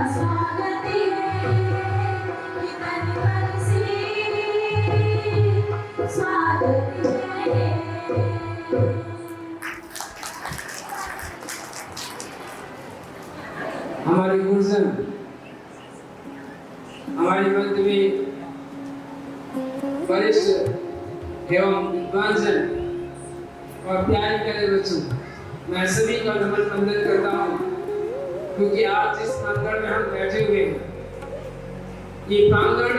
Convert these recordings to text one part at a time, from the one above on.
स्वागत है कि तन मन से स्वागत है। हमारे गुरुजन, हमारे मध्य में वरिष्ठ एवं विद्वानजन और प्यारे प्यारे बच्चों, मैं सभी का नमन वंदन करता हूँ, क्योंकि आज जिस प्रांगण में हम बैठे हुए हैं, ये प्रांगण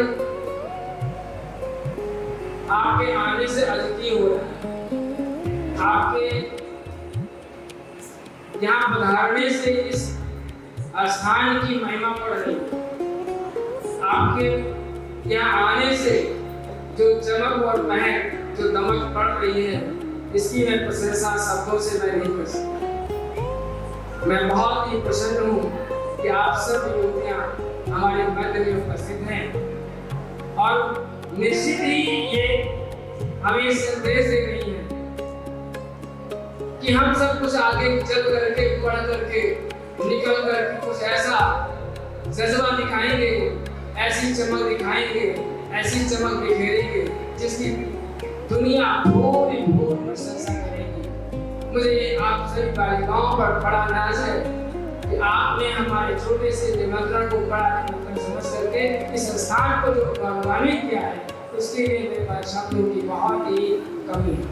आपके आने से अद्वितीय हो रहा है। आपके यहाँ पधारने से इस स्थान की महिमा बढ़ रही है। आपके यहाँ आने से जो चमक और महक, जो दमक बढ़ रही है, इसकी मैं प्रशंसा शब्दों से मैं नहीं कर सकता। मैं बहुत ही प्रसन्न हूँ कि आप सब युवतियाँ हमारे मध्य में उपस्थित हैं और निश्चित ही ये हमें संदेश दे रही है कि हम सब कुछ आगे चल करके, बढ़ करके, निकल कर कुछ ऐसा जज्बा दिखाएंगे, ऐसी चमक दिखाएंगे, ऐसी चमक बिखेरेंगे जिसकी दुनिया पूरी प्रशंसा करेगी। मुझे आप सभी बालिकाओं पर बड़ा नाज है कि आपने हमारे छोटे से निमंत्रण को बड़ा निमंत्रण समझ करके इस स्थान को जो गौरवान्वित किया है, उसके लिए मेरे पास शब्दों की बहुत ही कमी है।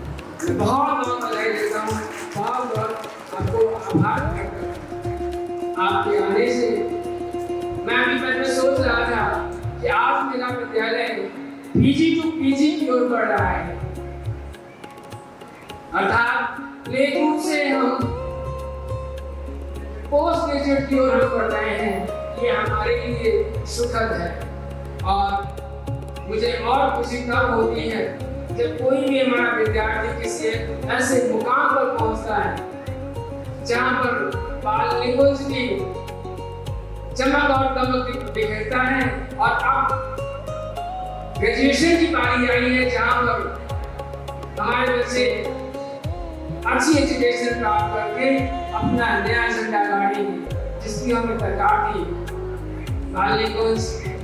मैं बहुत बधाई देता हूँ, बहुत आपको आभार व्यक्त करता हूँ। आपके आने से मैं अभी पहले सोच रहा था कि आज मेरा विद्यालय पीजी टू पीजी की ओर बढ़ रहा है, अर्थात प्ले ग्रुप से हम पोस्ट ग्रेजुएट की ओर बढ़ रहे हैं। ये हमारे लिए सुखद है और मुझे और खुशी तब होती है जब कोई भी हमारा विद्यार्थी किसी ऐसे मुकाम पर पहुंचता है जहां पर बाल लैंग्वेज की चमक और दमक दिखता है और अब ग्रेजुएशन की बारी आई है जहां पर हमारे बच्चे अच्छी एजुकेशन प्राप्त करके अपना नया झंडा गाड़ेंगे, जिसकी हमें दरकार थी। बाल लैंग्वेज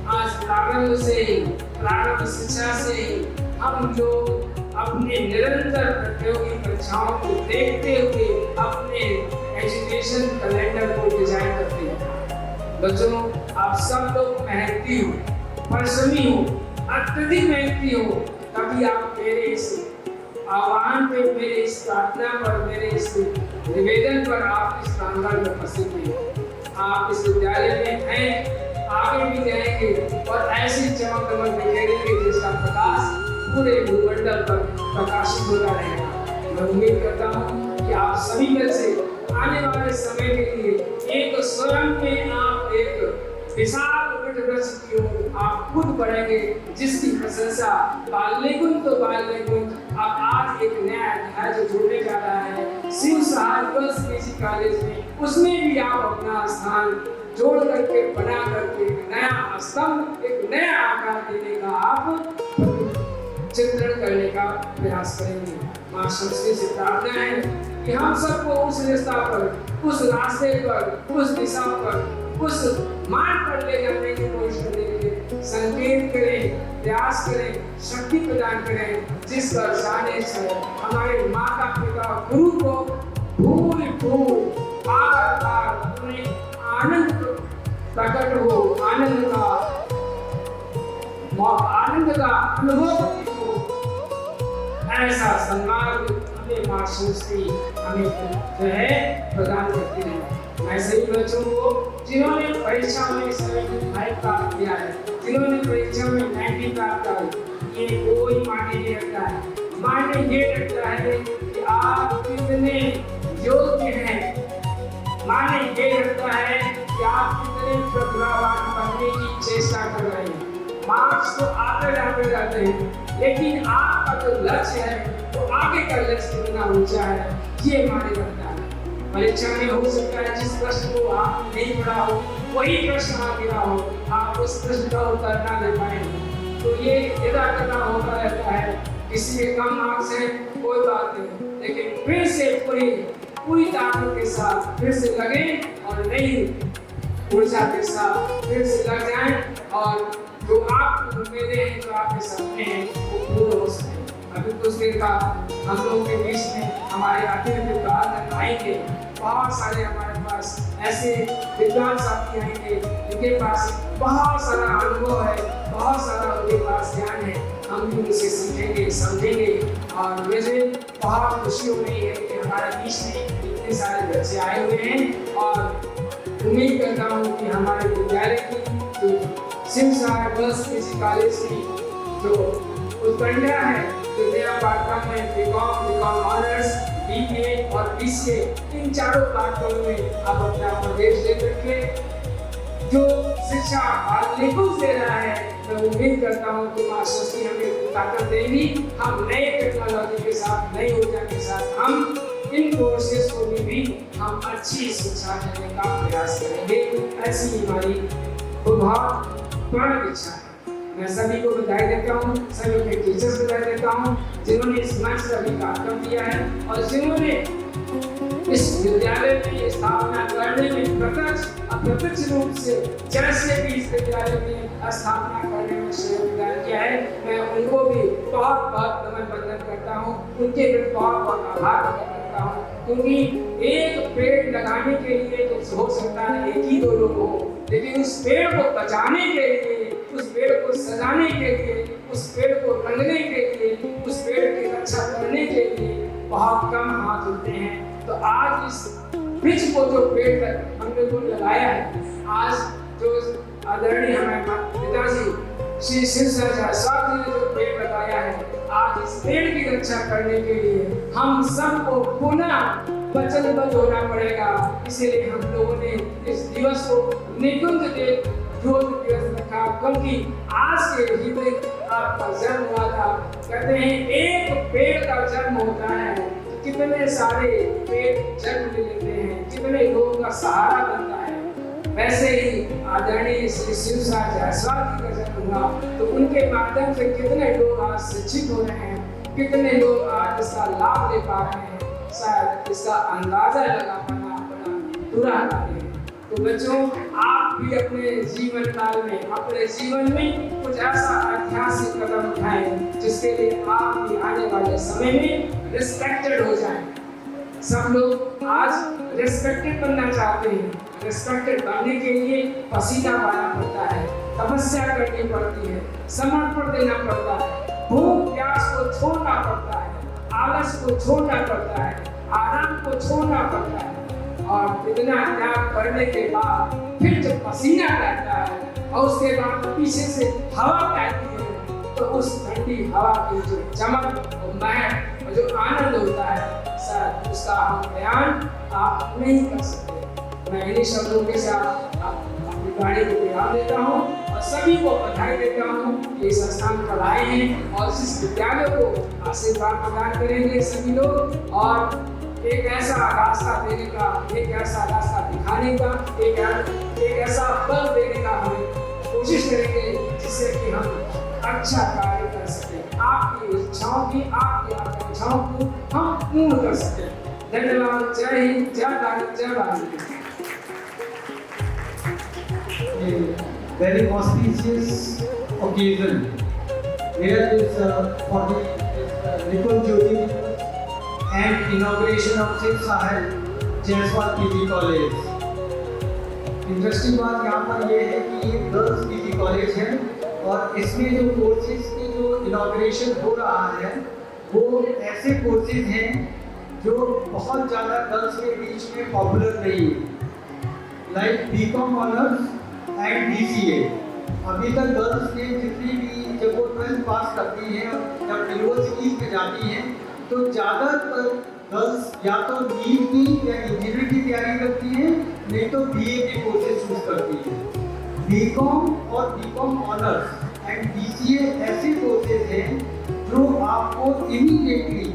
आज प्रारंभ शिक्षा से हम लोग अपने निरंतर प्रतियोगी परीक्षाओं को देखते हुए अपने एजुकेशन कैलेंडर को डिजाइन करते हैं। बच्चों, आप सब लोग मेहनती हो, परिश्रमी हो, अत्यधिक मेहनती हो, तभी आप मेरे इस आह्वान पे, मेरे इस प्रार्थना पर, मेरे इस निवेदन पर आप इस प्रांगण में उपस्थित हैं। आप इस विद्यालय में हैं, आगे भी जाएंगे और ऐसी चमक दमक बिखेरेंगे जिसका प्रकाश पूरे भूमंडल पर प्रकाशित होता रहेगा। मैं उम्मीद करता हूँ कि आप सभी में से आने वाले समय के लिए एक स्वयं में आप एक विशाल वृक्ष की ओर आप खुद बढ़ेंगे, जिसकी प्रशंसा बाल्यगुण तो बाल्यगुण अब आज एक नया अध्याय जो जुड़ने जा रहा है शिव सहाय गर्ल्स पीजी कॉलेज में, उसमें भी आप अपना स्थान जोड़ करके, बना करके नया स्तंभ, एक नया आकार देने का आप चित्रण करने का प्रयास करेंगे। मां सरस्वती से प्रार्थना है कि हम सबको उस रास्ता पर, उस रास्ते पर, उस दिशा पर, उस मार्ग पर ले जाने की कोशिश करने के लिए संकेत करें, प्रयास करें, शक्ति प्रदान करें, जिस पर जाने से हमारे माता पिता गुरु को भूल बार बार उन्हें आनंद प्रकट हो, आनंद का अनुभव हो। ऐसा सम्मान हमें मां सरस्वती हमें जो है प्रदान करती है। मैं सभी बच्चों को जिन्होंने परीक्षा में 75 प्राप्त किया है, जिन्होंने परीक्षा में 90 प्राप्त किया, ये कोई मायने नहीं रखता है। मायने ये रखता है कि आप कितने योग्य हैं। मायने ये रखता है कि आप कितने प्रतिभावान बनने की चेष्टा कर रहे हैं। मार्क्स तो आते जाते हैं, लेकिन आपका जो लक्ष्य है वो आगे का लक्ष्य कितना ऊंचा है, ये मायने रखता है। परीक्षा में हो सकता है जिस प्रश्न को आप नहीं पढ़ा हो वही प्रश्न आ गया हो, आप उस प्रश्न का उत्तर ना दे पाएंगे, तो ये इधर करना होता रहता है। किसी के कम मार्क्स हैं कोई बात नहीं, लेकिन फिर से पूरी ताकत के साथ फिर से लगे और नई ऊर्जा के साथ फिर से लग जाएं और जो आपकी उम्मीदें हैं, जो आपके सपने हैं, वो पूर्ण हो सके। अभी कुछ देर का हम लोगों के बीच में हमारे अतिरिक्त प्रार्थना आएंगे। बहुत सारे हमारे पास ऐसे विद्वान साथी आएंगे जिनके पास बहुत सारा अनुभव है, बहुत सारा उनके पास ज्ञान है। हम भी उनसे सीखेंगे, समझेंगे और मुझे बहुत खुशी हो रही है कि हमारे बीच में इतने सारे बच्चे आए हुए हैं और उम्मीद करता हूँ कि हमारे विद्यालय की जो सिमसार गर्ल्स पीजी कॉलेज की जो उत्कंठा है, जो नया पाठ्यक्रम है बीकॉम ऑनर्स, बीए और बीसीए, इन चारों पाठ्यक्रमों में आप अपना प्रवेश ले करके जो शिक्षा और निपुण दे रहा है, मैं उम्मीद करता हूँ कि माँ सरस्वती हमें ताकत देगी। हम नए टेक्नोलॉजी के साथ, नई ऊर्जा के साथ हम इन कोर्सेज को भी हम अच्छी शिक्षा देने का प्रयास करेंगे। ऐसी हमारी बहुत बड़ी इच्छा है। मैं सभी को बधाई देता हूँ, सभी अपने टीचर्स को बधाई देता हूँ जिन्होंने इस मंच का भी कार्यक्रम किया है और जिन्होंने इस विद्यालय की स्थापना करने में प्रत्यक्ष अप्रत्यक्ष रूप से जैसे भी इस विद्यालय की स्थापना करने में सहयोग किया है, मैं उनको भी बहुत बहुत नमन बंदन करता हूँ, उनके भी बहुत बहुत आभार प्रकट करता हूँ। क्योंकि एक पेड़ लगाने के लिए तो हो सकता है एक ही दो लोग हो, लेकिन उस पेड़ को बचाने के लिए, उस पेड़ को सजाने के लिए, उस पेड़ को रंगने के लिए, उस पेड़ की रक्षा करने के लिए बहुत कम हाथ होते हैं। तो आज इस वृक्ष को जो पेड़ तक हमने को लगाया है, आज जो आदरणीय हमारे पिताजी श्री सिरसा जायसवाल जी ने जो पेड़ लगाया है, आज इस पेड़ की रक्षा करने के लिए हम सबको पुनः वचनबद्ध होना पड़ेगा। इसीलिए हम लोगों ने इस दिवस को निकुंज दे योग दिवस रखा, क्योंकि आज के ही दिन आपका जन्म हुआ था। कहते हैं एक पेड़ का जन्म होता है, कितने सारे पेड़ जन्म ले लेते हैं, कितने लोगों का सहारा बनता है। वैसे ही आदरणीय श्री सिरसा जायसवाल जी का जन्म हुआ तो उनके माध्यम से कितने लोग आज शिक्षित हो रहे हैं, कितने लोग आज इसका लाभ ले पा रहे हैं। शायद इसका अंदाजा लगा पाना बड़ा बुरा कार्य है। तो बच्चों, आप भी अपने जीवन काल में, अपने जीवन में कुछ ऐसा ऐतिहासिक कदम उठाएं जिसके लिए आप भी आने वाले समय में रिस्पेक्टेड हो जाएं। सब लोग आज रिस्पेक्टेड बनना चाहते हैं। रिस्पेक्टेड बनने के लिए पसीना बहाना पड़ता है, तपस्या करनी पड़ती है, समर्पण देना पड़ता है, भूख प्यास को छोड़ना पड़ता है, आलस को छोड़ना पड़ता है, आराम को छोड़ना पड़ता है। और इतना त्याग करने के बाद फिर जब पसीना रहता है और उसके बाद पीछे से हवा बहती है, तो उस ठंडी हवा की जो चमक और महक और जो आनंद होता है, शायद उसका हम बयान आप नहीं कर सकते। मैं इन्हीं शब्दों के साथ अपनी गाड़ी को विराम देता हूँ और सभी को बधाई देता हूँ कि इस स्थान पर आए हैं और इस विद्यालय को आशीर्वाद प्रदान करेंगे सभी लोग, और एक ऐसा रास्ता देने का, एक ऐसा रास्ता दिखाने का, एक ऐसा बल देने का हम कोशिश करेंगे जिससे कि हम अच्छा कार्य कर सकें, आपकी इच्छाओं की, आपकी आकांक्षाओं को हम पूर्ण कर सकें। धन्यवाद। जय हिंद, जय भारत, जय Bharat. Very auspicious occasion here is for the Nikul Jyoti and inauguration of Sir Sahel Jaiswal PG College. Interesting बात यहाँ पर ये है कि ये गर्ल्स PG कॉलेज है और इसमें जो कोर्सेज की जो इनॉग्रेशन हो रहा है वो ऐसे कोर्सेज हैं जो बहुत ज़्यादा गर्ल्स के बीच में पॉपुलर नहीं है, like BCom honours and BCA। अभी तक गर्ल्स के जितनी भी जब वो 12th पास करती हैं जब यूनिवर्सिटीज में जाती हैं तो ज़्यादातर गर्ल्स या तो नीट की या इंजीनियरिंग की तैयारी करती हैं, नहीं तो BA के कोर्सेज चूज करती हैं। बीकॉम और बीकॉम ऑनर्स एंड BCA ऐसे कोर्सेज हैं जो आपको इमीडिएटली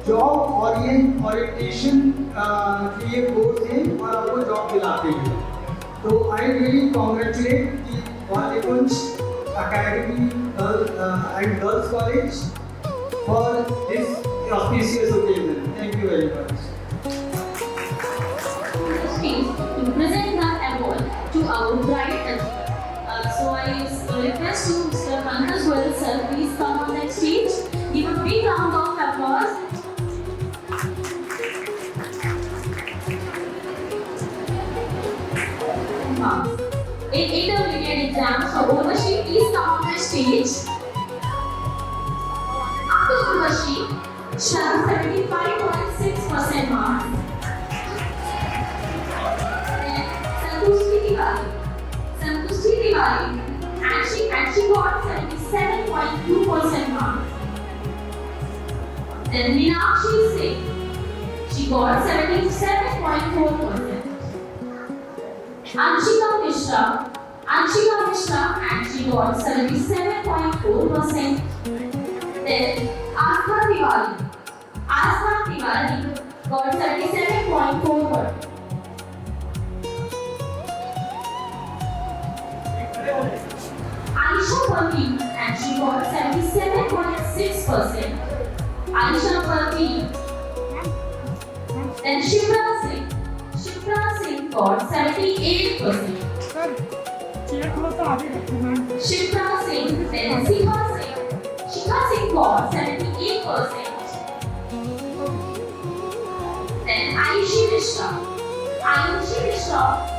जॉब ओरिएंटेशन के ये कोर्स हैं और आपको जॉब दिलाते हैं। तो I really congratulate the Nikunj Academy and Girls College for this auspicious occasion. Thank you very much. To present the award bright Ajita. So I request you, Mr. Pankaj Goyal sir, please come on that stage. Give a big round of applause. In intermediate exam, so Urvashi, please come on the stage. After Urvashi, Shah 75.6% marks. Then Santushti Tiwari, and she got 77.2% marks. Then Meenakshi Singh, she got 77.4%. Anshika Mishra, and she got 77.4%. Then Asma Tiwari got 77.4%. Aisha Parveen, and she got 77.6%. Aisha Parveen. Then Shipra Singh got 78%. Shipra Singh, then Sikha Singh got 78%. Then Ayushi Mishra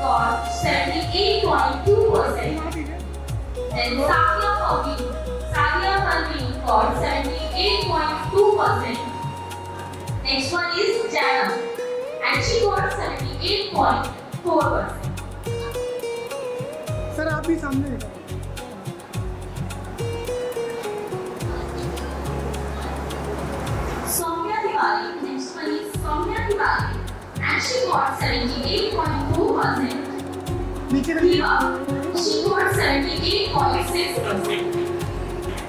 got 78.2%. Then Sadia Parveen got 78.2%. Next one is Jana, and she got 78.4%. Sir आप भी सामने देखो Soumya Tiwari, next one is Soumya Tiwari, and she got 78.2%. नीचे देखिए Eva, she got 78.6%.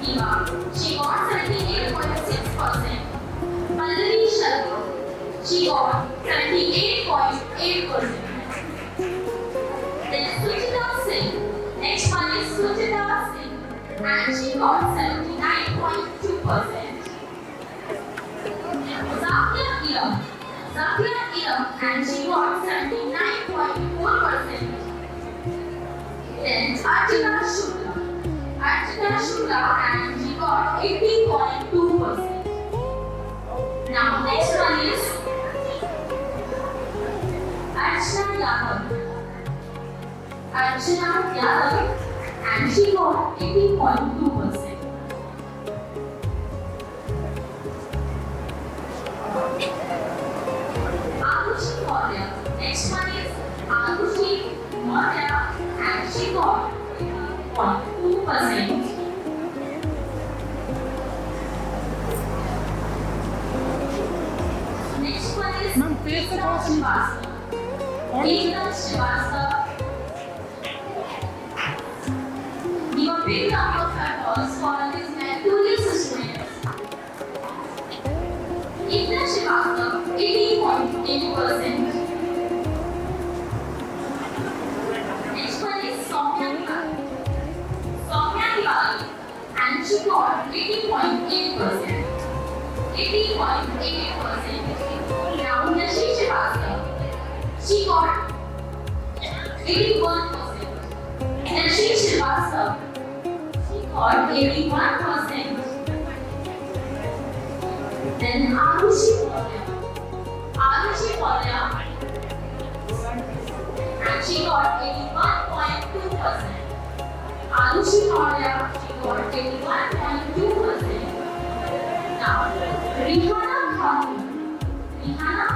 Eva, she got 78.6%. Pallavi Sharma, she got 78.8%. Then Suchita Singh, next one is Suchita Singh, and she got 79.2%. Zakia Iram, and she got 79.4%. Then Archana Shukla, and she got 80.2%. Now next one is Archana Yadav, and she got 80.2%. Arushi Maurya, next one is Arushi Maurya, and she got 80.2%. Next one is Ma'am, face the Ekta person. Srivastava. Give a big round of applause for these meritorious students. Ekta Srivastava, 80.8%. Next one is Soumya Tiwari, and she got 80.8%. 80.8%. Now Yashi Srivastava, she got 81%. Yashi Srivastava, she got 81%. Then Arushi Maurya, and she got 81.2%. Arushi Maurya, she got 81.2%. Now Rihana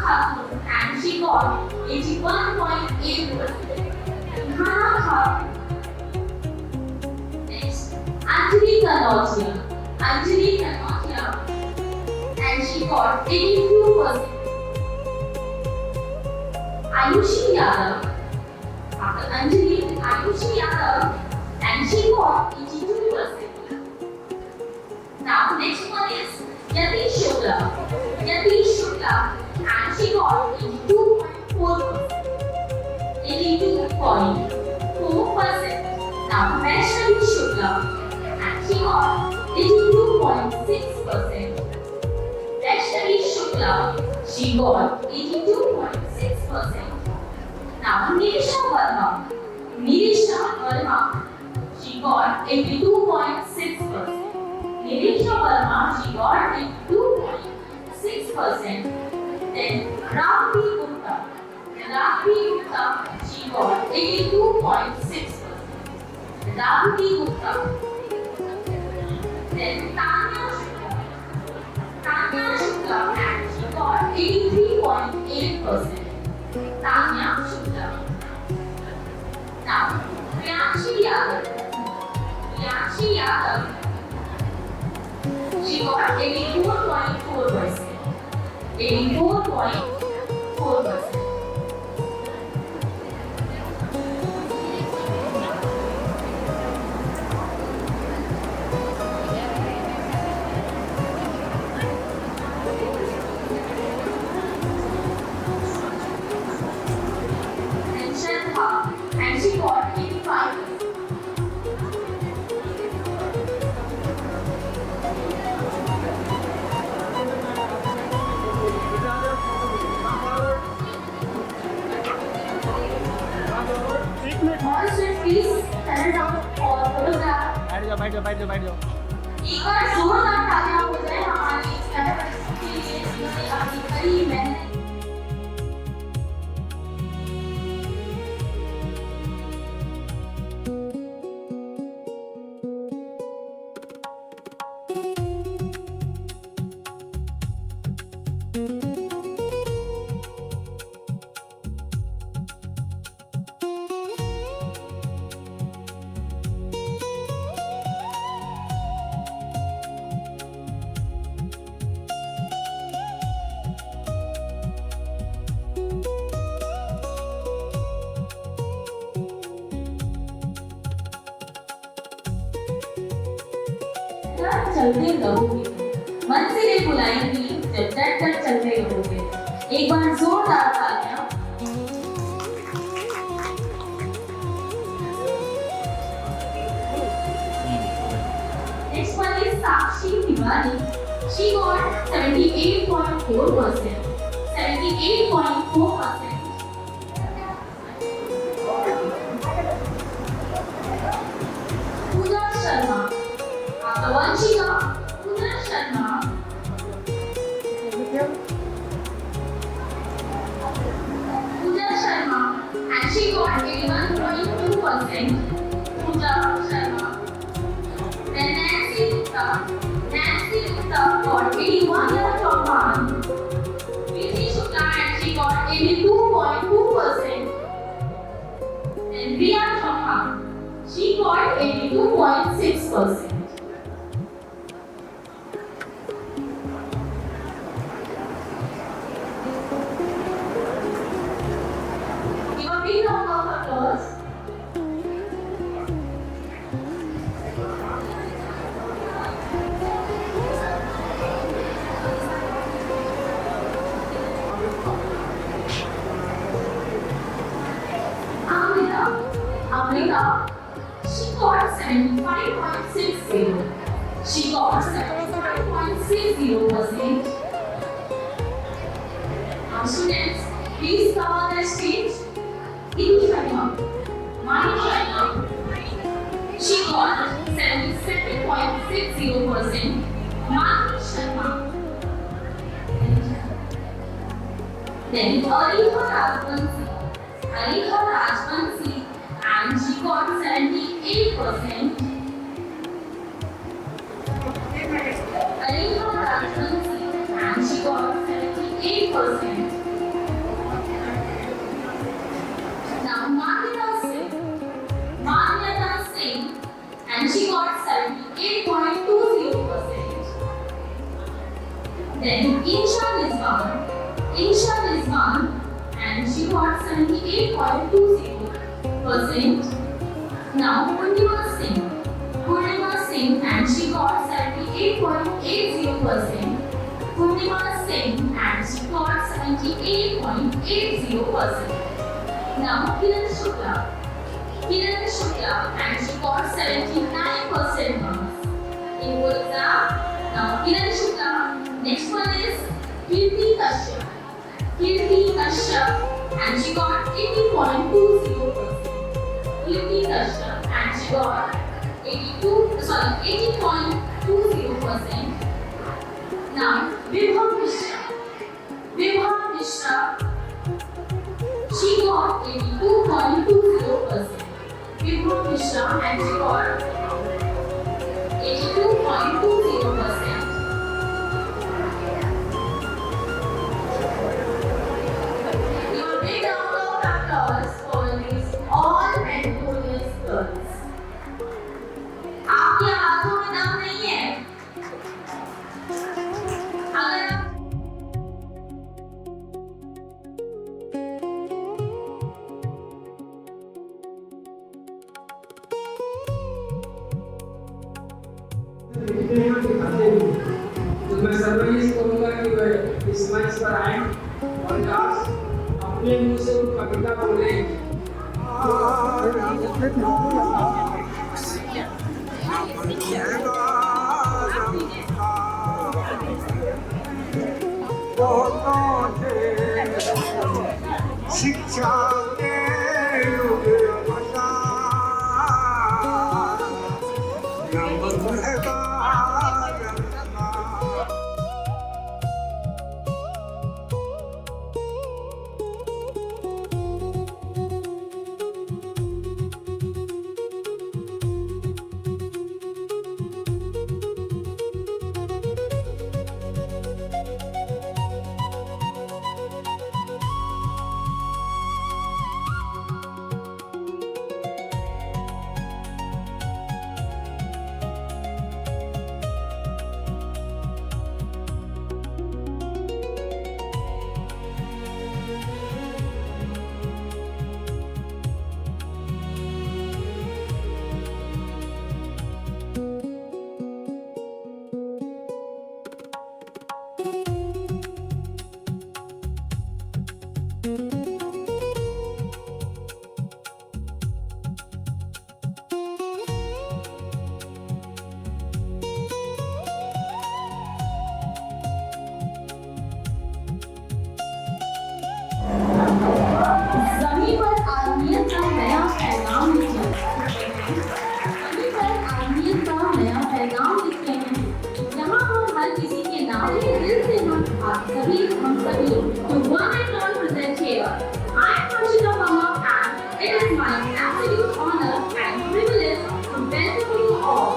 Khatun, and she got 81.8%. Rihana Khatun. Next, Anjali Kanotia, and she got 82%. Ayushi Yadav, after Anjali, Ayushi Yadav, and she got 82%. Now next one is Yati Shukla, and she got 82.4%. 82.4%. Now Vaishnavi Shukla, and she got 82.6%. Vaishnavi Shukla, she got 82.6%. Now Nisha Nirisha Verma, she got 82.6%. Nirisha Verma, she got 82.6%. Then Ravi Gupta, she got 82.6%. Ravi Gupta. Then Tanya Shukla, and she got 83.8%. Tanya Shukla. Now, Priyanshi Yadav, she got 84.4%. 84.4%. And Shraddha, and she got 85%. एक minute All students, please stand down for photograph. बैठ जाओ एक बार जोरदार तालियां हो जाए हमारी cadets के लिए जिन्होंने अपनी कड़ी मेहनत चलते रहोगे, मंजिलें बुलाएंगी जब डट कर चलते रहोगे। एक बार जोरदार तालियां। Next one is Sakshi Tiwari. She got 78.4%. 78.4%. Pooja Sharma. Vanshika Pooja Sharma. And she got 81.2%. Pooja Sharma. Then Nancy Gupta got 81 years of mark. Preeti Shukla, and she got 82.2%. Then Riya Chauhan, she got 82.6%. Give a big round of applause. Amrita, she got 75.60. She got 75.60%. Now students, please come on the stage. Mani Sharma, she got 77.60%. Mani Sharma. Then Ariha Rajbansi, and she got 78%. Ariha Rajbansi, and she got 78%. Now Manyata Singh, and she got 78.20%. Then Insha Rizwan, and she got 78.20%. Now Purnima Singh, and she got 78.80%. Purnima Singh, and she got 78.80%. Now Kiran Shukla, and she got 79% marks in both exam. Now Kiran Shukla. Next one is Kirti Kashyap, and she got 80.20%. Kashyap and she got 80.20%. Now, Vibha Mishra. Vibha Mishra, she got 82.20%. Vibha Mishra and she got 82.20%. Your big round of applause for these all meritorious girls. आपकी आवाज़ों में दम नहीं है। अगर आप तो मैं सर्वैया से कहूँगा कि वह इस मंच पर आए और आज अपने मुंह से वो कविता बोले। शिक्षा के ज़मीन पर आदमियत का नया पैगाम लिखे हैं। ज़मीन पर आदमियत का नया पैगाम लिखे हैं। यहाँ हम हर किसी के नाम के दिल से हम सभी to one and all present here. I am Harshita Verma and it is my absolute honor and privilege to welcome you all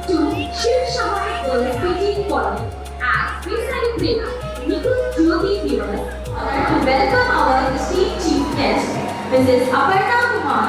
to Shiv Shabai Girls PG College as we celebrate Nikul Jyoti Divas. To welcome our esteemed chief guest, Mrs. Aparna Kumar.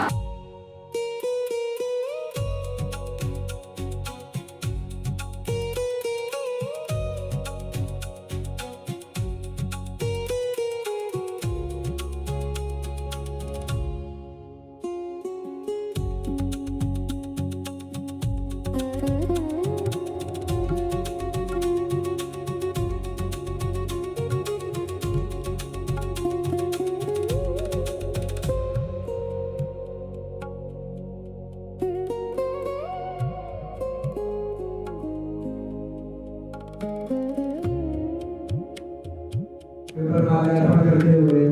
करते हुए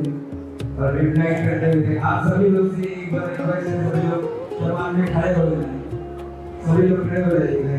और reply करते हुए आप सभी लोग से एक बार रिक्वेस्ट है, सभी लोग शर्मान में खड़े हो जाएं, सभी लोग खड़े हो जाइएगा।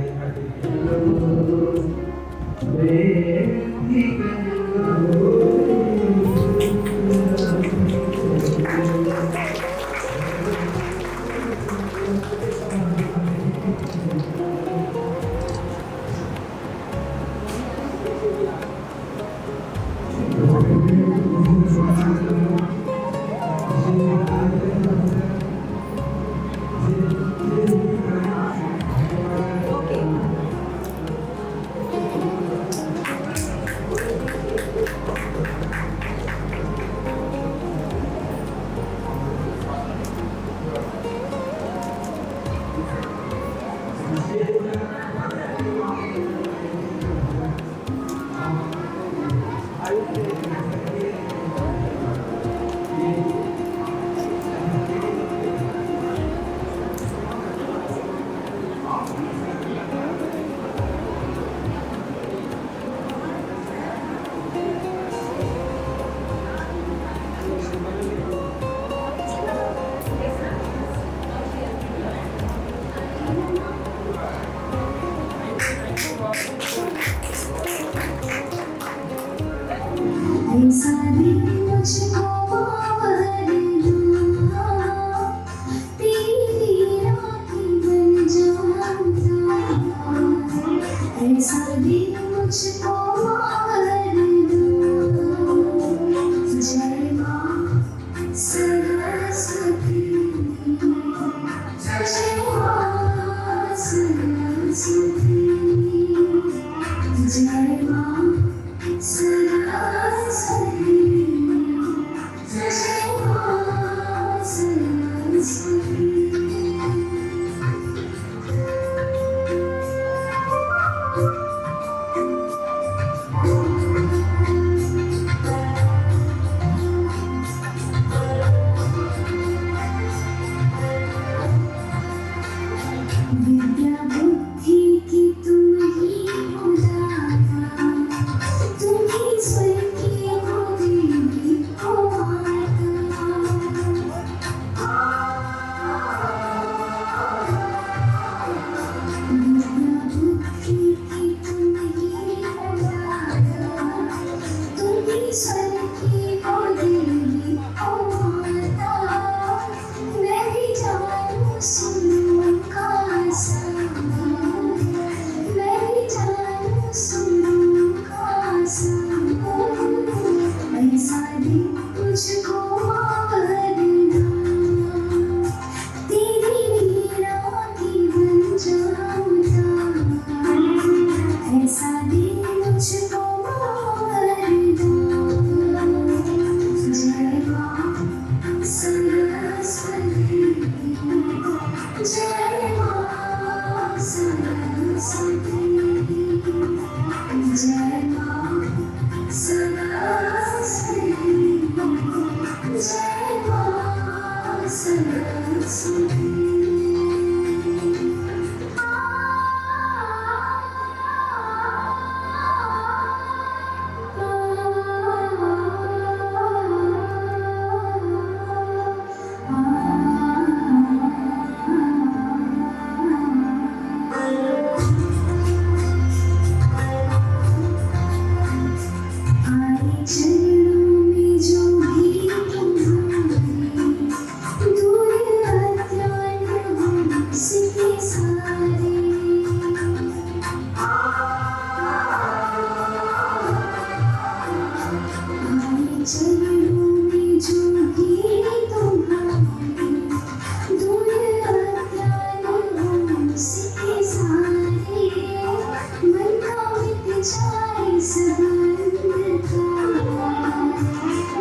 विद्या बुद्धि की तुम ही हो दाता, तुम ही स्वर की हो देवी हो माता। विद्या बुद्धि की तुम ही हो दाता, तुम ही स्वर की हो देवी हो माता। मैं भी जानू सुनूं का समा, मैं भी जानू सुनूं का समा। ऐसा दिन मुझको वरना, तेरी मीरा की बन जाऊं तारा। ऐसा दिन मुझको वरना। जय मां सरस्वती, जय मां सरस्वती, जय मां सरस्वती, जय मां सरस्वती। आए चरणों में जो भी तुम्हारे, दूर अज्ञान हमसे सारे। आए चरणों में जो भी तुम्हारे, दूर अज्ञान हमसे सारे। मन का मिट जाए सब अंधकार,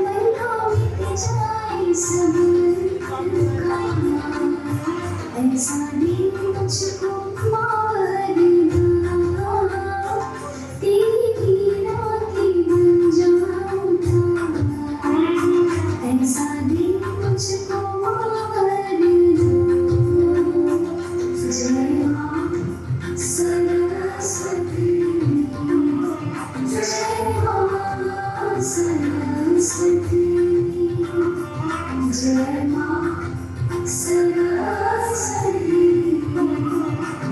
मन का मिट जाए सब अंधकार। ऐसा दिन मुझको वरना, तेरी मीरा की बन जाऊं तारा। ऐसा दिन मुझको वरना। जय मां सरस्वती, जय मां सरस्वती, जय मां सरस्वती,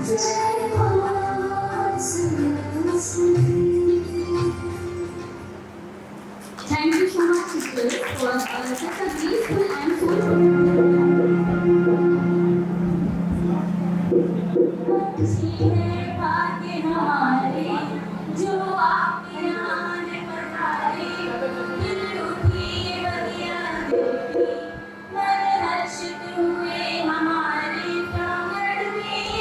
जय मां Saraswati. Thank you so much, sisters, for such a beautiful and soulful. अच्छी है भाग्य हमारे, जो आपके यहाँ ने पधारे। दिल उठी ये बगिया देखी, मन हर्षित हुए हमारे प्रांगण में।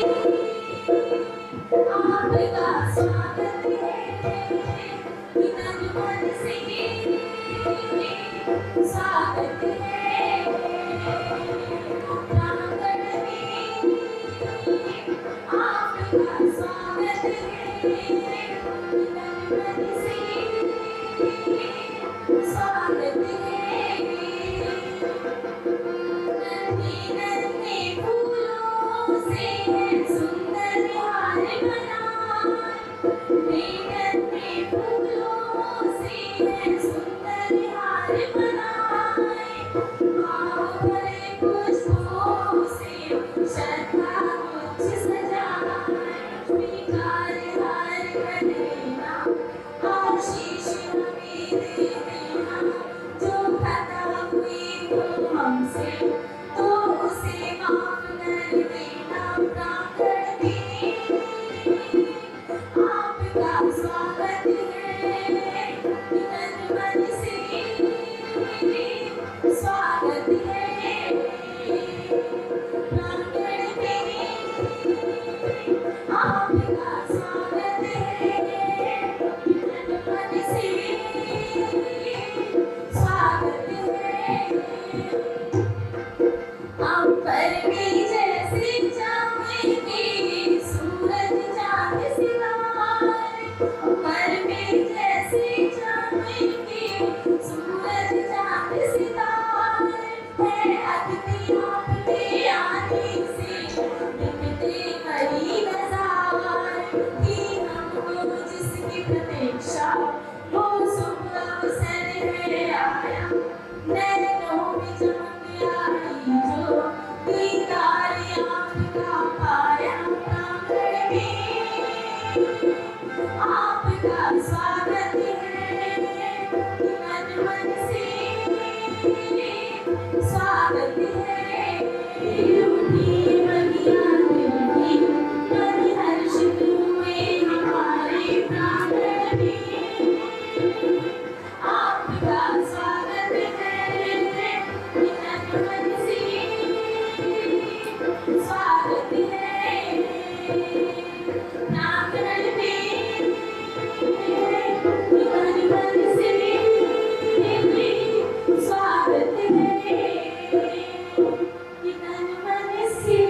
आपका स्वागत है, तन मन से स्वागत है प्रांगण में। आपका स्वागत है, तन मन से स्वागत है। नन्हे नन्हे फूलों से है सुंदर हार बनाए। नन्हे फूलों से है सुंदर हार बनाए। भाव भरे पुष्पों से श्रद्धा गुच्छ सजाए। स्वीकार हार कर लेना, आशीष हमें दे देना। जो खता हुई तो हमसे, तो पर भी जैसे चांदनी सूरज चांद सितारे पर भी जैसे चांदनी सूरज चांद सितारे है अतिथि आपके आने से दिखते कई नजारे कि हमको जिसकी प्रतीक्षा वो शुभ अवसर है आया नैनों में चमक आई जो दीदार आपका पाया प्रांगण में आपका स्वागत है मन मन से स्वागत है उठी बगिया दिल की मन हर्षित हुए हमारे प्रांगण में आपका स्वागत है मन मन से स्वागत है प्रांगण में मन मन से स्वागत है मन मन से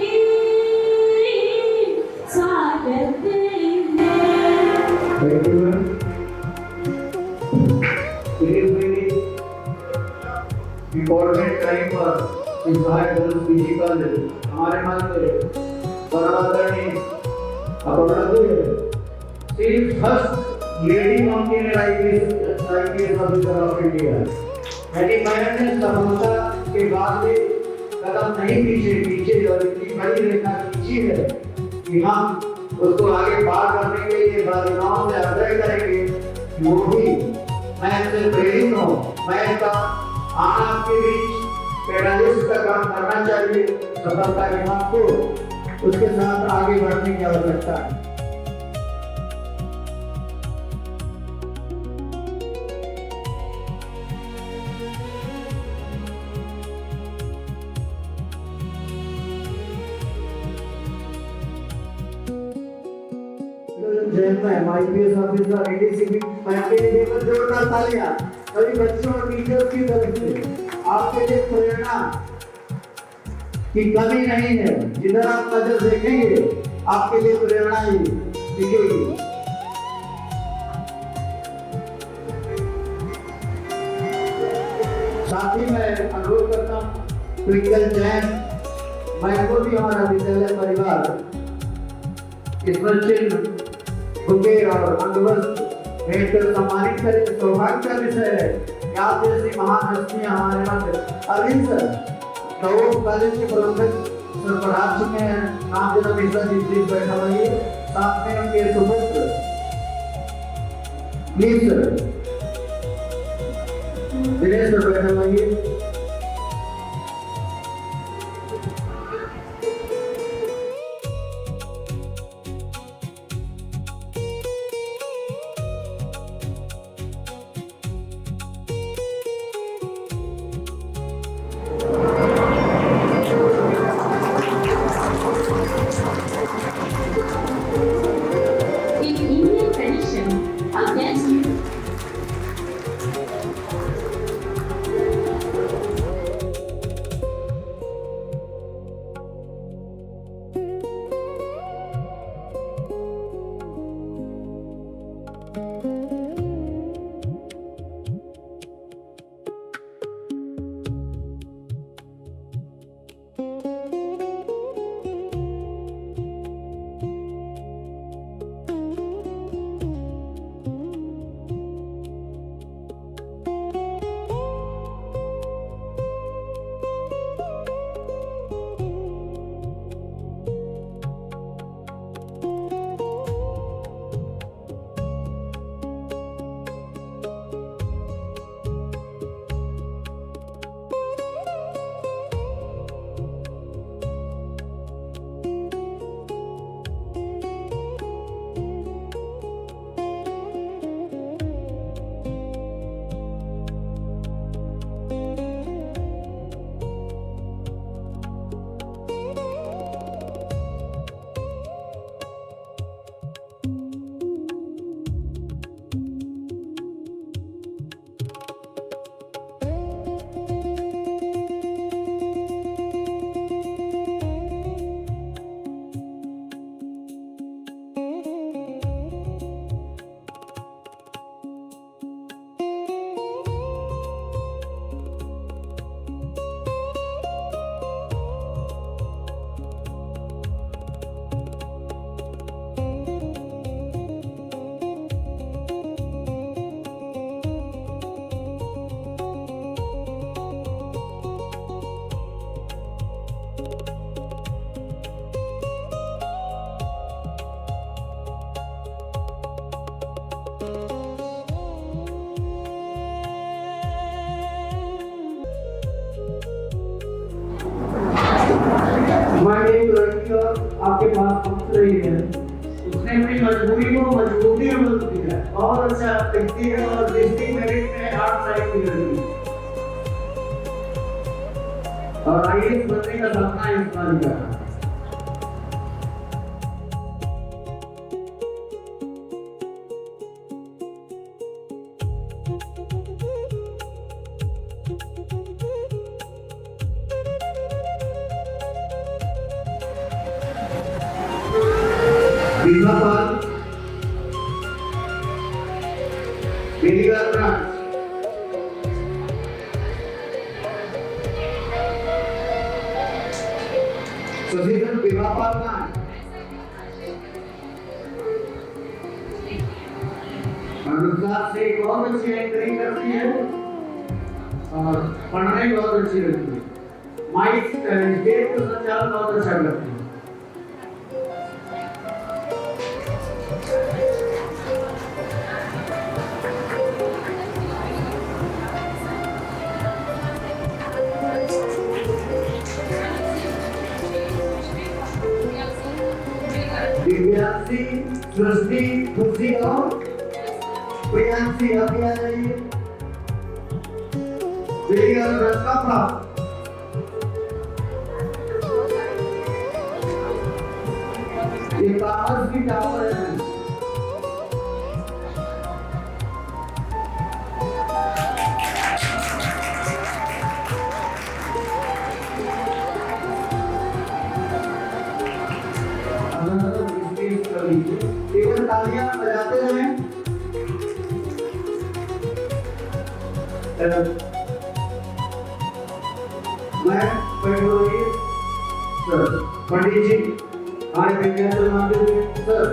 स्वागत है Everyone, it is very important time for इस भाई बहन फिजिकल हमारे मन में परमात्मा अपराधी है सिर्फ first lady mountain IPS officer of India यानी मैंने सफलता के बाद में कदम नहीं पीछे और इतनी बड़ी रेखा खींची है कि हम उसको आगे पार करने के लिए बालिकाओं से आग्रह करेंगे कि वो भी मैं इससे प्रेरित हूँ मैं इसका आना आपके बीच पैरालिस्ट का काम करना चाहिए सफलता के बाद को उसके साथ आगे बढ़ने की आवश्यकता है जैन में IPS ऑफिसर ADCP मैं आपके लिए बेहद जोरदार तालियां सभी बच्चों और टीचर्स की तरफ से आपके लिए प्रेरणा की कमी नहीं है जिधर आप नजर देखेंगे आपके लिए प्रेरणा ही दिखेगी साथ ही मैं अनुरोध करता हूँ ट्विंकल जैन मैं को भी हमारा विद्यालय परिवार स्मृतिचिन्ह बुके और अंगवस्त्र भेंट कर सम्मानित करें सौभाग्य का विषय है कि आप जैसी महान हस्तियां हमारे मध्य अरविंद सर तो कॉलेज के प्रबंधक सरपराज चुके हैं नाम जना मिश्रा जी प्लीज बैठा रहिए साथ में उनके सुपुत्र प्लीज सर दिनेश सर बैठा रहिए In Indian tradition, a guest हमारी एक लड़की और आपके पास पहुंच रही है, उसने अपनी मजबूरी को मजबूती में बदल दिया। बहुत अच्छा दिखती है और डिस्ट्रिक्ट मेरिट में 8 रैंक की लड़की और आईएएस बनने का सपना इस बार का। Bimbapan, Biligarna, Sosial Bimbapan, अनुसार से बहुत अच्छी एंकरिंग करती है और पढ़ने बहुत अच्छी लगती है। माइक स्टेज का संचालन बहुत अच्छा करती है। दिव्यांशी, सृष्टि, खुशी और प्रियांशी अभी आ जाइए। विलियम रत्नाप्रा, ये कागज की टावर है। केवल तालियां बजाते रहें। मैं पंडित जी हमारे विद्यालय माध्यम sir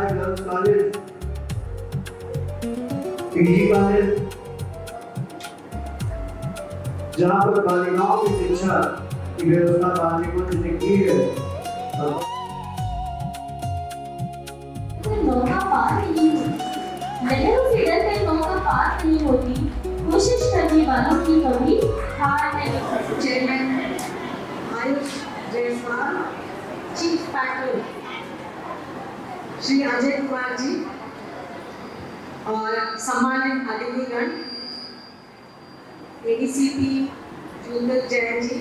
girls college, PG college, जहाँ पर बालिकाओं की शिक्षा की व्यवस्था बालिकाओं ने की है। मौका पार नहीं होती, लहरों से डरकर मौका पार नहीं होती, कोशिश करने वालों की कभी हार नहीं होती। Chairman Ayush Jaiswal, chief patron Shri Ajay Kumar ji और सम्मानित अतिथिगण, एडीसीपी जूंदल जैन जी,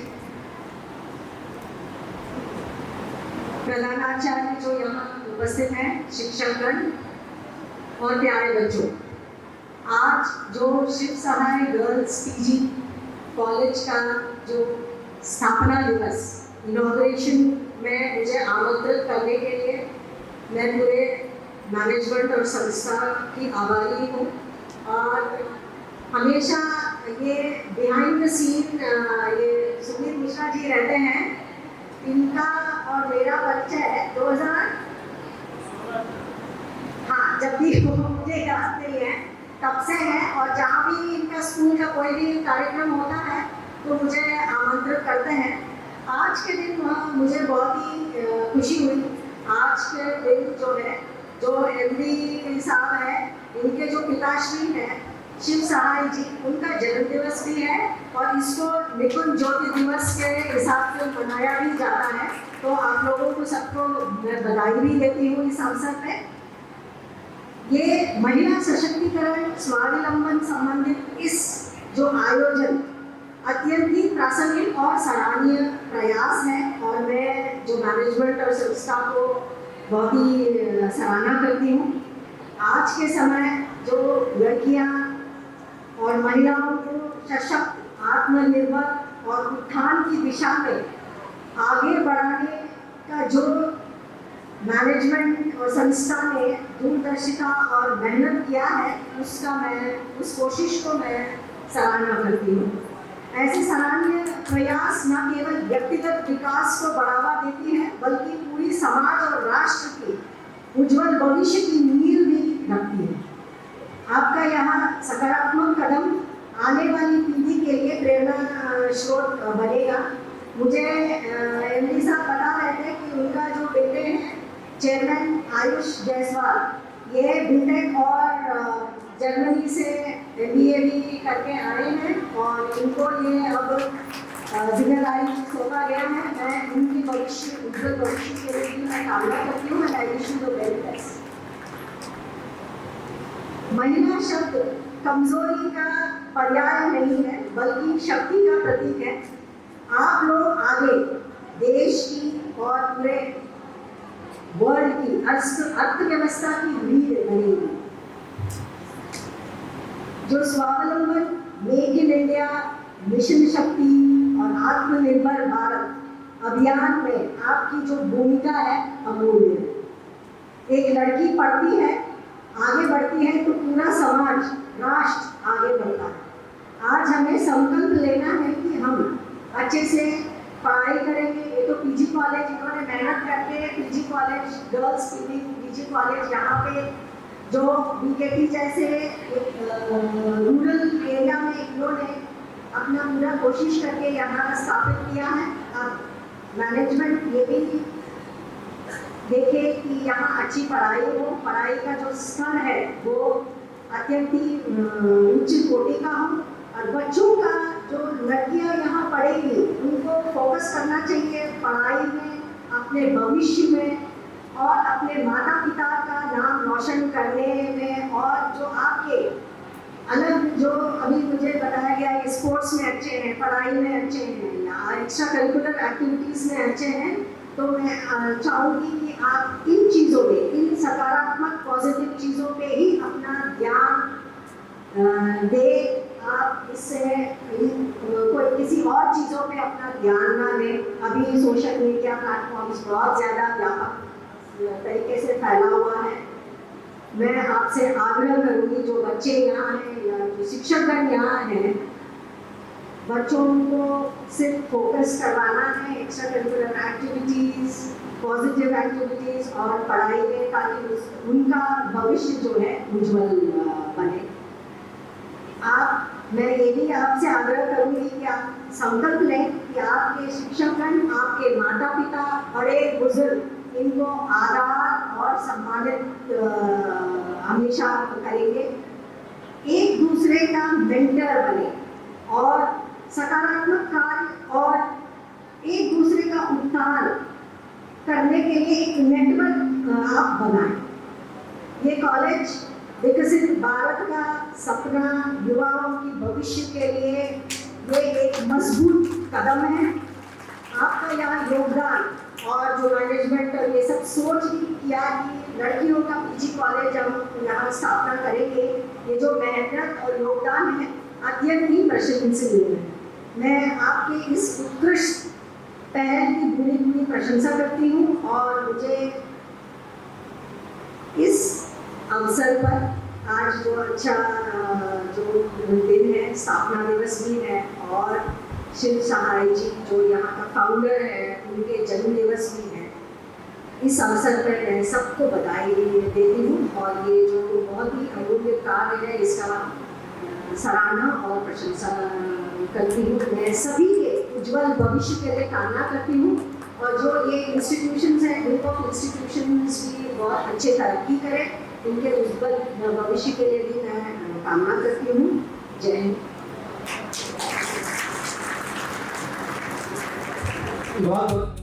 प्रधानाचार्य जो यहाँ उपस्थित हैं, शिक्षकगण और प्यारे बच्चों, आज जो शिव सहाय गर्ल्स पीजी कॉलेज का जो स्थापना दिवस इनॉग्रेशन में मुझे आमंत्रित करने के लिए मैं पूरे मैनेजमेंट और संस्था की आभारी हूँ। और हमेशा ये बिहाइंड द सीन ये सुनील मिश्रा जी रहते हैं, इनका और मेरा परिचय 2000 हाँ जब भी मुझे याद नहीं है तब से है, और जहाँ भी इनका स्कूल का कोई भी कार्यक्रम होता है तो मुझे आमंत्रित करते हैं। आज के दिन मुझे बहुत ही खुशी हुई। आज के दिन जो है, जो एमडी साहब है, इनके जो पिताश्री हैं शिव सहाय जी, उनका जन्म दिवस भी है और इसको निकुंज ज्योति दिवस के हिसाब से मनाया भी जाता है। तो आप लोगों को सबको मैं बधाई भी देती हूँ इस अवसर पे। ये महिला सशक्तिकरण स्वावलंबन संबंधित इस जो आयोजन अत्यंत ही प्रासंगिक और सराहनीय प्रयास है और मैं जो मैनेजमेंट और संस्था को बहुत ही सराहना करती हूँ। आज के समय जो लड़कियाँ और महिलाओं को सशक्त, आत्मनिर्भर और उत्थान की दिशा में आगे बढ़ाने का जो मैनेजमेंट और संस्था ने दूरदर्शिता और मेहनत किया है, उसका मैं उस कोशिश को मैं सराहना करती हूँ। ऐसे सराहनीय प्रयास न केवल व्यक्तिगत विकास को बढ़ावा देती है बल्कि पूरी समाज और राष्ट्र की उज्जवल भविष्य की नींव भी रखती है। आपका यहाँ सकारात्मक कदम आने वाली पीढ़ी के लिए प्रेरणा स्रोत बनेगा। मुझे एमडी साहब बता रहे थे कि उनका जो बेटे हैं चेयरमैन आयुष जायसवाल, ये बीटेक और जर्मनी से एमबीए भी करके आए हैं और इनको ये अब जिम्मेदारी सौंपा गया है। मैं उनकी भविष्य उज्जवल भविष्य के लिए भी मैं कामना करती हूँ। I wish you the very best. महिला शब्द कमजोरी का पर्याय नहीं है बल्कि शक्ति का प्रतीक है। आप लोग आगे देश की और पूरे वर्ल्ड की अर्थव्यवस्था की रीढ़ बनेगी। जो स्वावलंबन, मेक इन इंडिया, मिशन शक्ति और आत्मनिर्भर भारत अभियान में आपकी जो भूमिका है अमूल्य है। एक लड़की पढ़ती है, आगे बढ़ती है तो पूरा समाज, राष्ट्र आगे बढ़ता है। आज हमें संकल्प लेना है कि हम अच्छे से पढ़ाई करेंगे। ये तो पीजी कॉलेज इन्होंने मेहनत करके PG college, girls PG college यहाँ पे जो बीकेटी जैसे रूरल एरिया में इन्होंने अपना पूरा कोशिश करके यहाँ स्थापित किया है। अब मैनेजमेंट ये भी देखे कि यहाँ अच्छी पढ़ाई हो, पढ़ाई का जो स्तर है वो अत्यंत ही उच्च कोटि का हो और बच्चों का जो लड़कियाँ यहाँ पढ़ेंगी उनको फोकस करना चाहिए पढ़ाई में, अपने भविष्य में और अपने माता पिता का नाम रोशन करने में। और जो आपके अलग जो अभी मुझे बताया गया है स्पोर्ट्स में अच्छे हैं, पढ़ाई में अच्छे हैं या एक्स्ट्रा करिकुलर एक्टिविटीज़ में अच्छे हैं, तो मैं चाहूँगी कि आप इन चीज़ों पे, इन सकारात्मक पॉजिटिव चीज़ों पे ही अपना ध्यान दें। आप इससे कोई किसी और चीज़ों पे अपना ध्यान ना दें। अभी सोशल मीडिया प्लेटफॉर्म्स बहुत ज़्यादा व्यापक तरीके से फैला हुआ है। मैं आपसे आग्रह करूँगी जो बच्चे यहाँ हैं या जो शिक्षकगण यहाँ हैं, बच्चों को सिर्फ फोकस करवाना है extra curricular activities, positive activities और पढ़ाई में, ताकि उनका भविष्य जो है उज्जवल बने। मैं ये भी आपसे आग्रह करूँगी कि आप संकल्प लें कि आपके शिक्षकगण, आपके माता पिता, बड़े बुजुर्ग इनको आदर और सम्मानित हमेशा करेंगे। एक दूसरे का मेंटर बने और सकारात्मक कार्य और एक दूसरे का उत्थान करने के लिए एक नेटवर्क आप बनाएं। ये कॉलेज विकसित भारत का सपना, युवाओं की भविष्य के लिए ये एक मजबूत कदम है। आपका यहाँ योगदान और जो मैनेजमेंट ये सब सोच भी किया कि लड़कियों का पीजी कॉलेज हम यहाँ स्थापना करेंगे, ये जो मेहनत और योगदान है अत्यंत ही प्रशंसनीय है। मैं आपके इस उत्कृष्ट पहल की पूरी पूरी प्रशंसा करती हूँ और मुझे इस अवसर पर आज जो अच्छा जो दिन है, स्थापना दिवस भी है और शिव सहाय जी जो यहाँ का फाउंडर है उनके जन्म दिवस भी है, इस अवसर पर मैं सबको बधाई देती हूँ और ये जो बहुत ही अमूल्य कार्य है इसका सराहना और प्रशंसा करती हूँ। मैं सभी के उज्जवल भविष्य के लिए कामना करती हूँ और जो ये इंस्टीट्यूशंस हैं, ग्रुप ऑफ इंस्टीट्यूशंस भी बहुत अच्छे तरक्की करें, उनके उज्जवल भविष्य के लिए भी मैं कामना करती हूँ। जय हिंद। बहुत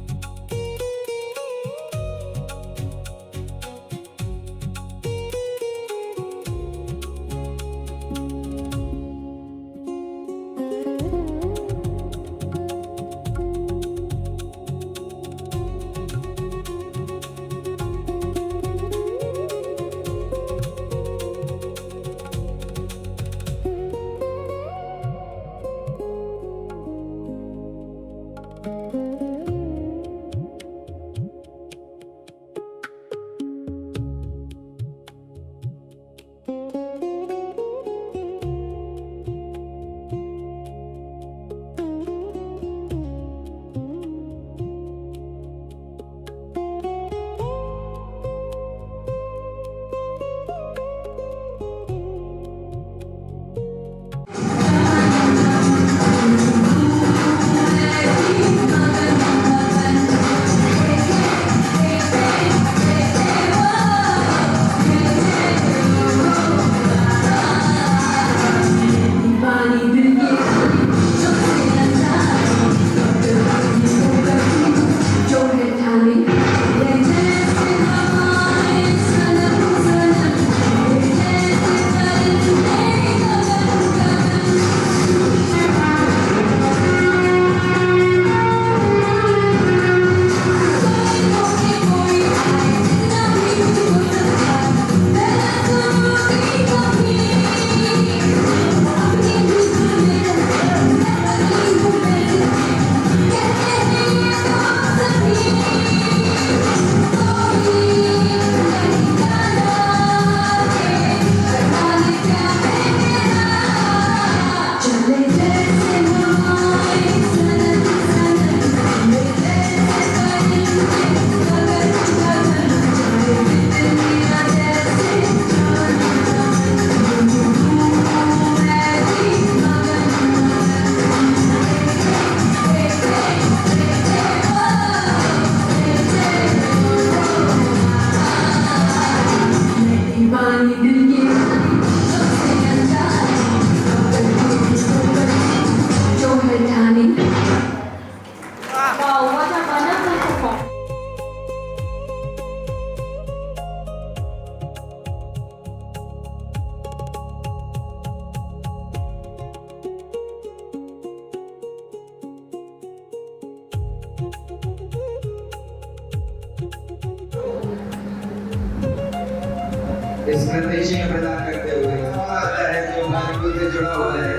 इस प्रदर्शनी प्रदान करते हुए कौन आता है जो बालीवुड से जुड़ा हुआ है?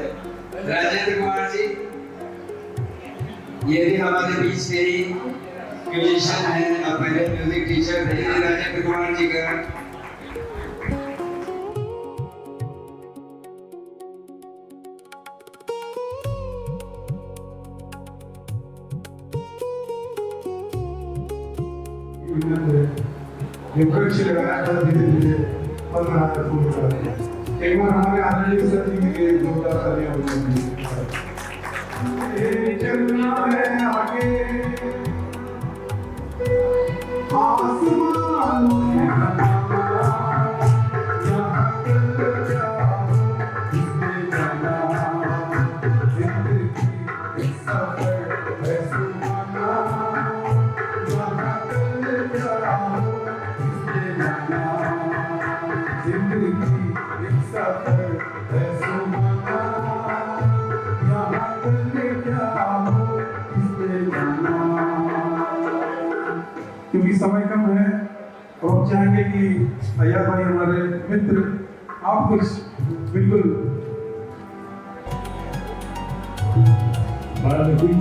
राजेंद्र कुमार जी, ये भी हमारे बीच के ही म्यूजिशियन हैं और पहले म्यूजिक टीचर थे। राजेंद्र कुमार जी का वृक्ष लगाया था धीरे धीरे फल रहा है, फूल रहा है। एक बार हमारे आदरणीय सर जी के लिए जोरदार तालियां बजाएंगे। ये चलना है आगे आसमानों में क्योंकि समय कम है तो हम चाहेंगे कि अय्यर भाई हमारे मित्र आप कुछ बिल्कुल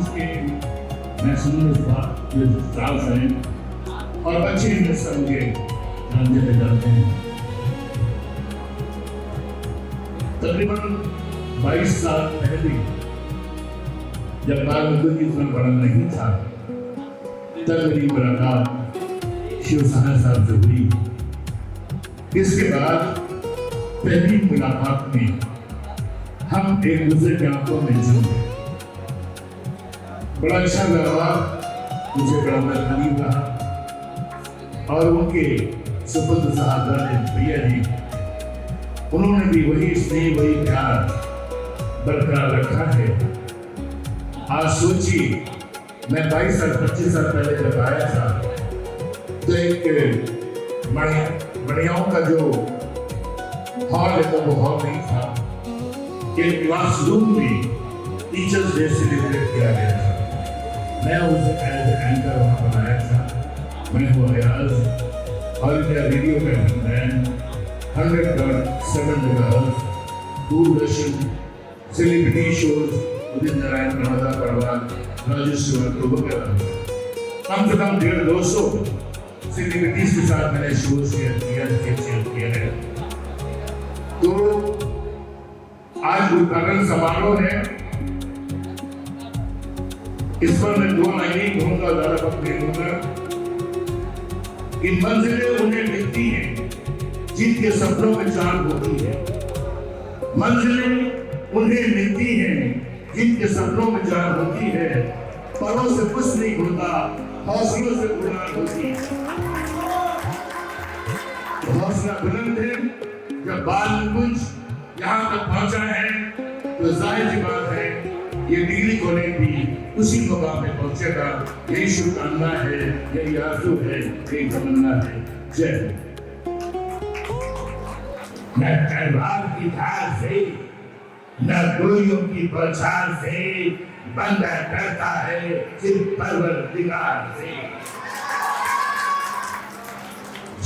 के नेशनल स्टार्स हैं और अच्छे इन्वेस्टर मुझे जानते ले जाते हैं। तकरीबन 22 साल पहले जब बालमुकुंद की इतना बड़ा नहीं था तब मेरी मुलाकात शिवसेना साहब से हुई। इसके बाद पहली मुलाकात में हम एक दूसरे के आंखों में मिले। बड़ा अच्छा व्यवहार, मुझे बड़ा करीब रहा और उनके सुपुत्र साहब भैया जी, उन्होंने भी वही स्नेह वही प्यार बरकरार रखा है। आज सोचिए, मैं 22 साल 25 साल पहले जब आया था तो एक बढ़ियाओं का जो हॉल है तो वो हॉल नहीं था, एक क्लासरूम में टीचर्स डे सेलिब्रेट किया गया था। मैं उसे एज एंकर वहाँ बनाया था। मैं वो अयाज ऑल इंडिया रेडियो का मैन 100.7 megahertz Doordarshan celebrity shows Udit Narayan Pramada Parwar Rajeshwar तो वगैरह कम से कम 150-200 सेलिब्रिटीज के साथ मैंने शोज किया है। तो आज उद्घाटन समारोह है, इस पर मैं 2 लाइनें कहूंगा, ज्यादा वक्त नहीं लूंगा। कि मंजिलें उन्हें मिलती हैं जिनके सपनों में जान होती है। मंजिलें उन्हें मिलती हैं जिनके सपनों में जान होती है। परों से कुछ नहीं होता, हौसलों से उड़ान होती है। हौसला बुलंद है। जब बालमुकुंद यहाँ तक पहुंचा है तो जाहिर सी बात है ये डिग्री कॉलेज भी उसी मुकाम पे पहुंचेगा। यही शुभकामना है, यही आरज़ू है, यही तमन्ना है। जय न तलवार की धार से न गोलियों की बौछार से बंदा करता है सिर्फ परवरदिगार से।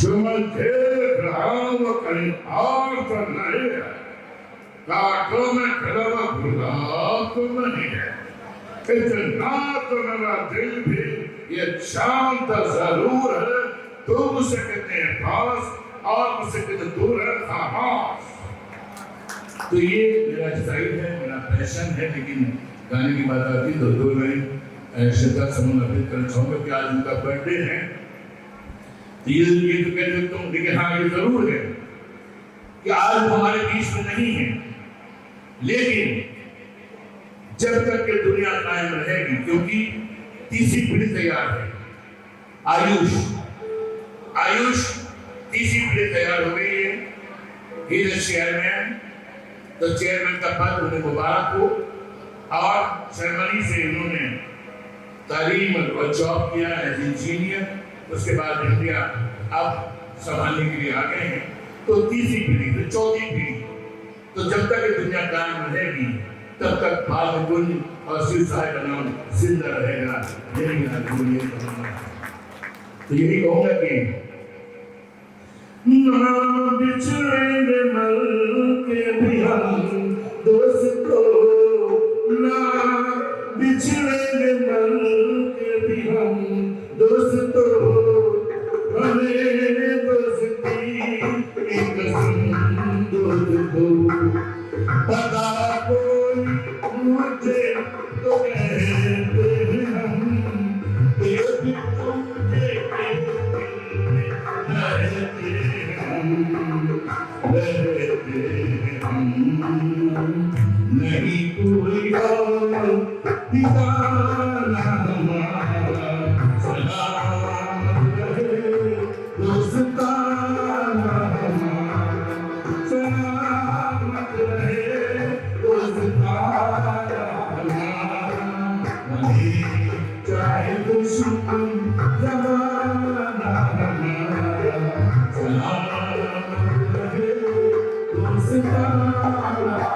जो मैं देख रहा हूं वो कहीं और तो नहीं है, कांटों में खड़ा गुलाब तो नहीं है। इतना तो मेरा दिल भी ये शांत जरूर है। तुम मुझसे कितने पास और मुझसे कितने दूर है खामोश। तो ये मेरा स्टाइल है, मेरा पैशन है। लेकिन गाने की बात आती तो 2 लाइन श्रद्धा समर्पित करना चाहूंगा कि आज उनका बर्थडे है। तो ये तो कह सकता हूँ, लेकिन हाँ ये जरूर है कि आज वो हमारे बीच में नहीं है, लेकिन जब तक कि दुनिया कायम रहेगी, क्योंकि तीसरी पीढ़ी तैयार है। आयुष तीसरी पीढ़ी तैयार हो गई है। ही इज चेयरमैन, तो चेयरमैन का पद उन्हें मुबारक हो। और सेरेमनी से उन्होंने तालीम और जॉब किया एज इंजीनियर। उसके बाद इंडिया अब संभालने के लिए आ गए हैं। तो तीसरी पीढ़ी, तो चौथी पीढ़ी। तो जब तक ये दुनिया कायम रहेगी तब तक बालमुकुंद और शिव साहब का नाम जिंदा रहेगा। यही मेरा तो यही कहूँगा कि ना बिछड़ेंगे मर के भी हम दोस्तों, ना बिछड़ेंगे मर के भी हम दोस्तों, हमें दोस्ती की कसम दोस्तों, पता कोई मुझे तो कहते हैं हम, एक तुझे के दिल में रहते हम, रहते हम, नहीं कोई और दीवाना हमारा, सलामत रहे दोस्ताना हमारा, सलामत रहे दोस्ताना हमारा, नहीं चाहे दुश्मन जमाना हमारा, सलामत रहे दोस्ताना हमारा।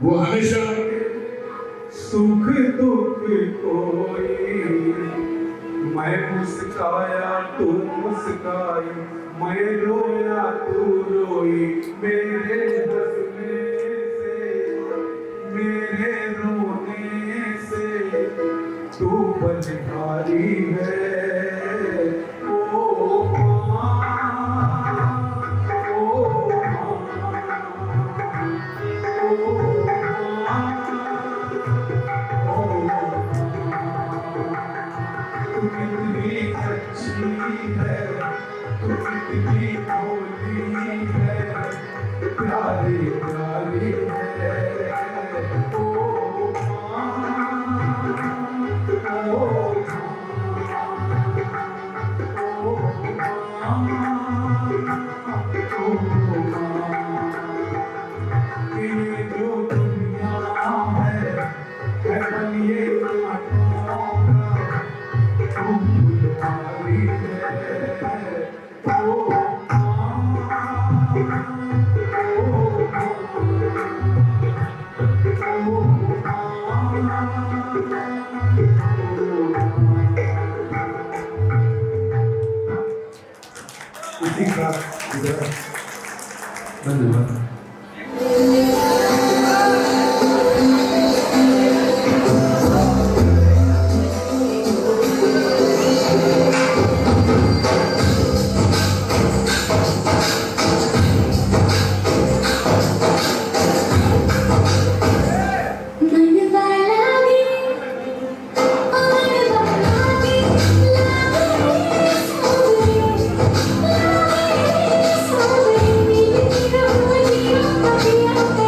वो हमेशा सुख दुख कोई, मैं मुस्काया तू मुस्काई, मैं रोया तू रोई, मेरे हंसने से मेरे रोने से तू बलिहारी है। ओ माँ, ओ तू कितनी अच्छी है, तू कितनी भोली है, प्यारी प्यारी है। ओ माँ, ओ ये जो दुनिया है बनिए कांटों का, तू फुलवारी है। ओ इसी का धन्यवाद। Thank you.